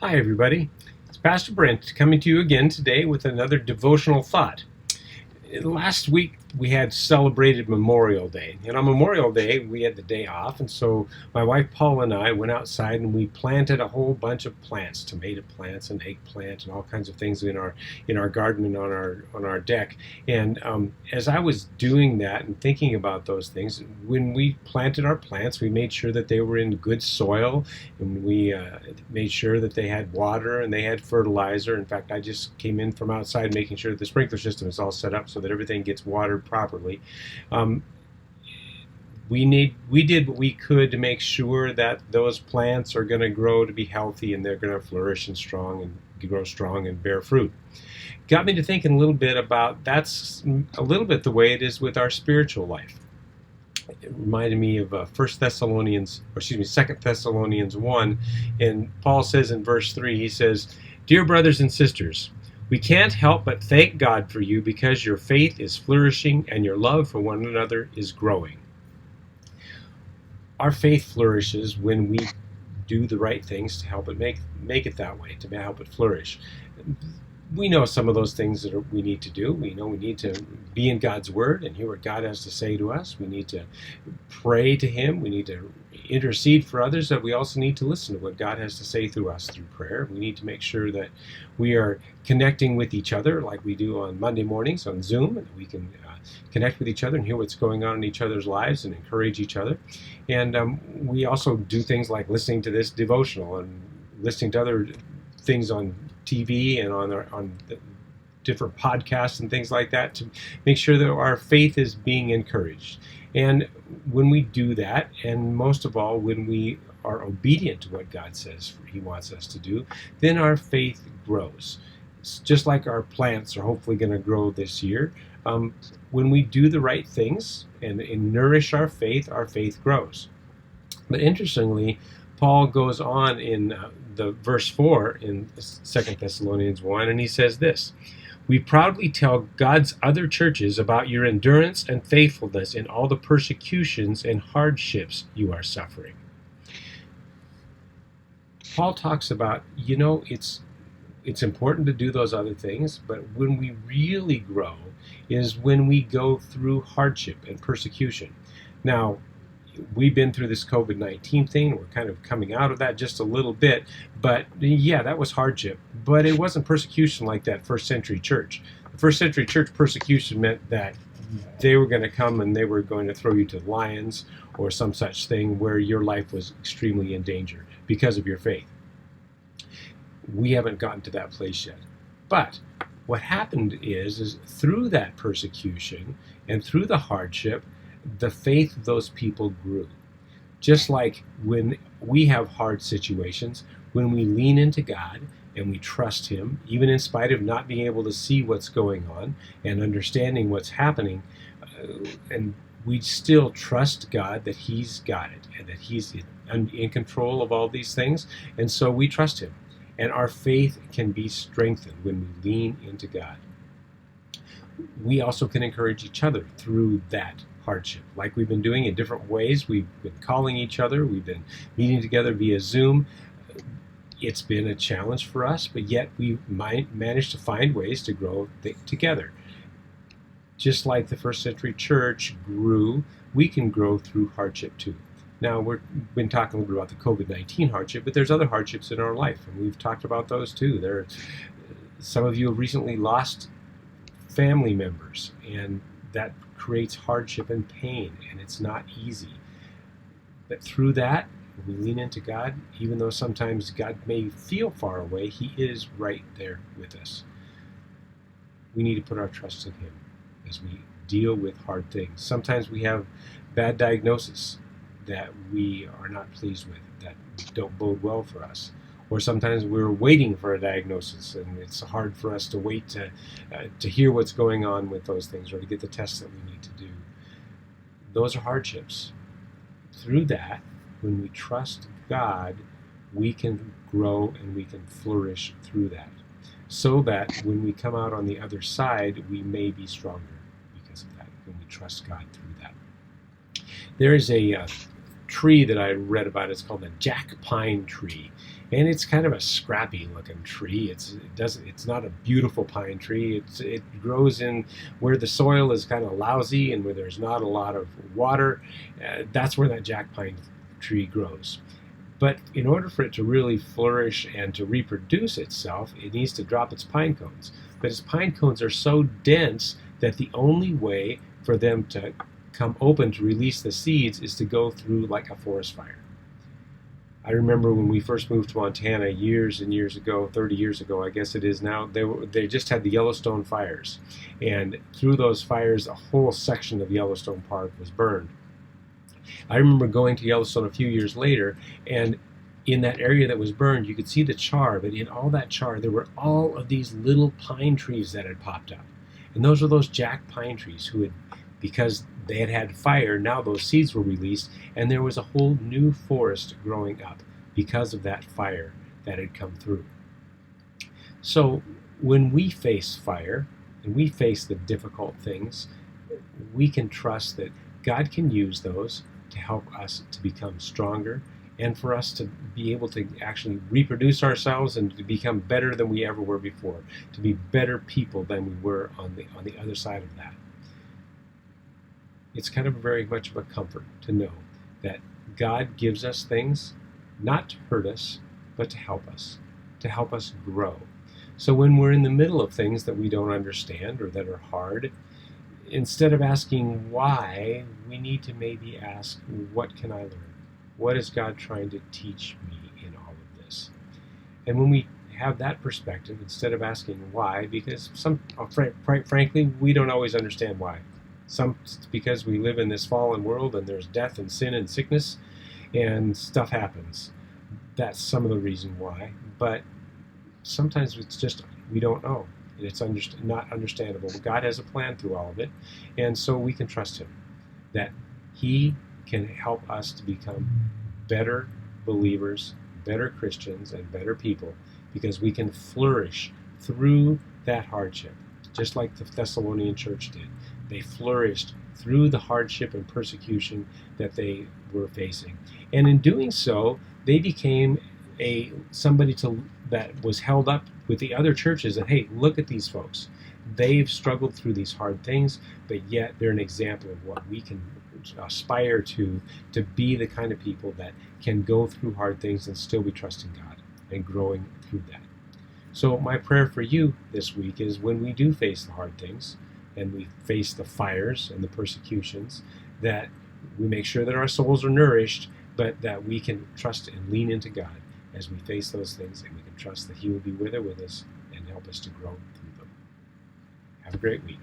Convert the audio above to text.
Hi, everybody. It's Pastor Brent coming to you again today with another devotional thought. Last week we had celebrated Memorial Day, and on Memorial Day we had the day off, and so my wife Paula and I went outside and we planted a whole bunch of plants, tomato plants and eggplant and all kinds of things in our garden and on our deck. And as I was doing that and thinking about those things, when we planted our plants, we made sure that they were in good soil, and we made sure that they had water and they had fertilizer. In fact, I just came in from outside making sure that the sprinkler system is all set up so that everything gets watered properly. Um, we did what we could to make sure that those plants are going to grow to be healthy, and they're going to flourish and strong and grow strong and bear fruit. Got me to thinking a little bit about that's a little bit the way it is with our spiritual life. It reminded me of Second Thessalonians 1, and Paul says in verse 3, he says, "Dear brothers and sisters, we can't help but thank God for you because your faith is flourishing and your love for one another is growing." Our faith flourishes when we do the right things to help it make it that way, to help it flourish. We know some of those things that we need to do. We know we need to be in God's Word and hear what God has to say to us. We need to pray to Him. We need to intercede for others. That we also need to listen to what God has to say through us through prayer. We need to make sure that we are connecting with each other like we do on Monday mornings on Zoom, and we can connect with each other and hear what's going on in each other's lives and encourage each other. And we also do things like listening to this devotional and listening to other things on TV and on different podcasts and things like that to make sure that our faith is being encouraged. And when we do that, and most of all when we are obedient to what God says He wants us to do, then our faith grows. It's just like our plants are hopefully going to grow this year. When we do the right things and nourish our faith grows. But interestingly, Paul goes on in the verse 4 in 2 Thessalonians 1, and he says this: "We proudly tell God's other churches about your endurance and faithfulness in all the persecutions and hardships you are suffering." Paul talks about, it's important to do those other things, but when we really grow is when we go through hardship and persecution. Now, we've been through this COVID-19 thing. We're kind of coming out of that just a little bit. But yeah, that was hardship. But it wasn't persecution like that first century church. The first century church persecution meant that they were going to come and they were going to throw you to the lions or some such thing where your life was extremely in danger because of your faith. We haven't gotten to that place yet. But what happened is through that persecution and through the hardship, the faith of those people grew. Just like when we have hard situations, when we lean into God and we trust Him, even in spite of not being able to see what's going on and understanding what's happening, and we still trust God that He's got it and that He's in control of all these things, and so we trust Him. And our faith can be strengthened when we lean into God. We also can encourage each other through that hardship, like we've been doing in different ways. We've been calling each other. We've been meeting together via Zoom. It's been a challenge for us, but yet we've managed to find ways to grow together. Just like the first century church grew, we can grow through hardship too. Now, we've been talking a little bit about the COVID-19 hardship, but there's other hardships in our life, and we've talked about those too. Some of you have recently lost family members, and that creates hardship and pain, and it's not easy. But through that, we lean into God. Even though sometimes God may feel far away, He is right there with us. We need to put our trust in Him as we deal with hard things. Sometimes we have bad diagnoses that we are not pleased with, that don't bode well for us. Or sometimes we're waiting for a diagnosis, and it's hard for us to wait to hear what's going on with those things or to get the tests that we need to do. Those are hardships. Through that, when we trust God, we can grow and we can flourish through that, so that when we come out on the other side, we may be stronger because of that, when we trust God through that. There is a tree that I read about. It's called the jack pine tree. and it's kind of a scrappy looking tree. It's not a beautiful pine tree. It grows in where the soil is kind of lousy and where there's not a lot of water. That's where that jack pine tree grows. But in order for it to really flourish and to reproduce itself, it needs to drop its pine cones. But its pine cones are so dense that the only way for them to come open to release the seeds is to go through like a forest fire. I remember when we first moved to Montana years and years ago, 30 years ago, I guess it is now, they just had the Yellowstone fires. And through those fires, a whole section of Yellowstone Park was burned. I remember going to Yellowstone a few years later, and in that area that was burned, you could see the char, but in all that char, there were all of these little pine trees that had popped up. And those were those jack pine trees who had, because they had had fire, now those seeds were released, and there was a whole new forest growing up because of that fire that had come through. So when we face fire and we face the difficult things, we can trust that God can use those to help us to become stronger and for us to be able to actually reproduce ourselves and to become better than we ever were before, to be better people than we were on the other side of that. It's kind of very much of a comfort to know that God gives us things not to hurt us, but to help us grow. So when we're in the middle of things that we don't understand or that are hard, instead of asking why, we need to maybe ask, what can I learn? What is God trying to teach me in all of this? And when we have that perspective, instead of asking why, because frankly, we don't always understand why. Some because we live in this fallen world and there's death and sin and sickness and stuff happens. That's some of the reason why. But sometimes it's just we don't know. And it's not understandable. But God has a plan through all of it. And so we can trust Him that He can help us to become better believers, better Christians, and better people because we can flourish through that hardship, just like the Thessalonian church did. They flourished through the hardship and persecution that they were facing. And in doing so, they became somebody that was held up with the other churches that, hey, look at these folks. They've struggled through these hard things, but yet they're an example of what we can aspire to be the kind of people that can go through hard things and still be trusting God and growing through that. So my prayer for you this week is when we do face the hard things and we face the fires and the persecutions, that we make sure that our souls are nourished, but that we can trust and lean into God as we face those things, and we can trust that He will be with us and help us to grow through them. Have a great week.